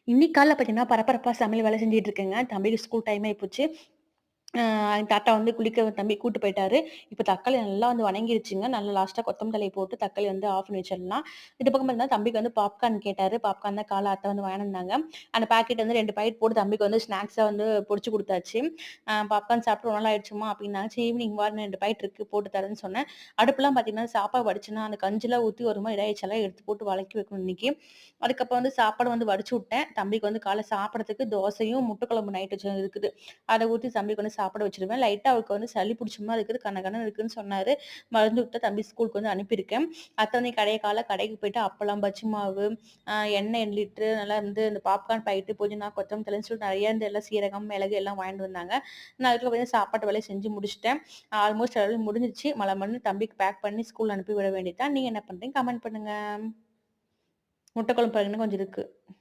இன்னைக்கு காலைல பார்த்தீங்கன்னா, பரபரப்பா சமையல் வேலை செஞ்சுட்டு இருக்கேங்க. தம்பிக்கு ஸ்கூல் டைம் ஆயிப்போச்சு. எங்க தாத்தா வந்து குளிக்க தம்பி கூட்டு போயிட்டாரு. இப்ப தக்காளி நல்லா வந்து வணங்கிருச்சுங்க. நல்லா லாஸ்ட்டா கொத்தமல்லி தழைய போட்டு தக்காளி வந்து ஆஃப் பண்ணி வச்சிடலாம். இந்த பக்கம் பார்த்தீங்கன்னா, தம்பிக்கு வந்து பாப்கார்ன் கேட்டாரு. பாப்கார்ன் தான் காலைல அத்தை வந்து வாங்கின்னு வந்தாங்க. அந்த பாக்கெட் வந்து 2 பாக்கெட் போட்டு தம்பிக்கு வந்து ஸ்நாக்ஸா வந்து பொடிச்சு குடுத்தாச்சு. பாப்கார்ன் சாப்பிட்டு ரொம்ப நாள் ஆயிடுச்சும்மா அப்டின்னாங்க. சரி ஈவினிங் வா 2 பாக்கெட் இருக்கு போட்டு தரேன்னு சொன்னேன். அடுப்புலாம் பார்த்தீங்கன்னா, சாப்பாடு வடிச்சேன்னா, அந்த கஞ்சிலாம் ஊத்தி ஒரு மாரி இதாயிடுச்சு. எல்லாம் எடுத்து போட்டு வதக்கி வைக்கணும் இன்னைக்கு. அதுக்கப்புறம் வந்து சாப்பாடு வந்து வடிச்சு விட்டேன். தம்பிக்கு வந்து காலைல சாப்பிடறதுக்கு தோசையும், முட்டை குழம்பு நைட் வச்சது இருக்குது. அத ஊத்தி தம்பிக்கு வந்து சாப்பிட வச்சுருவேன். லைட்டா அவருக்கு வந்து சளி புடிச்ச மாரி இருக்குது. கனகனன்னு இருக்குன்னு சொன்னாரு. மருந்து விட்டு தம்பி ஸ்கூலுக்கு வந்து அனுப்பியிருக்கேன். அத்த வந்து கடைக்கு போயிட்டு அப்பளம், பஜ்ஜி மாவு, எண்ணெய் லிட்டரு நல்லா வந்து இந்த பாப்கார்ன் பாக்கெட்டு, புதினா, கொத்தமல்லி தழைன்னு சொல்லிட்டு நெறைய இந்த எல்லாம் சீரகம், மிளகு எல்லாம் வாங்கிட்டு வந்தாங்க. நான் அதுக்குள்ள போய் சாப்பாட்டு வேலைய செஞ்சு முடிச்சுட்டேன். ஆல்மோஸ்ட் எல்லாமே முடிஞ்சிருச்சு. மளமளன்னு தம்பிக்கு பேக் பண்ணி ஸ்கூல் அனுப்பி விட வேண்டியது தான். நீங்க என்ன பண்றீங்க? கமெண்ட் பண்ணுங்க. முட்டை குழம்பு பாருங்கன்னா கொஞ்சம் இருக்கு.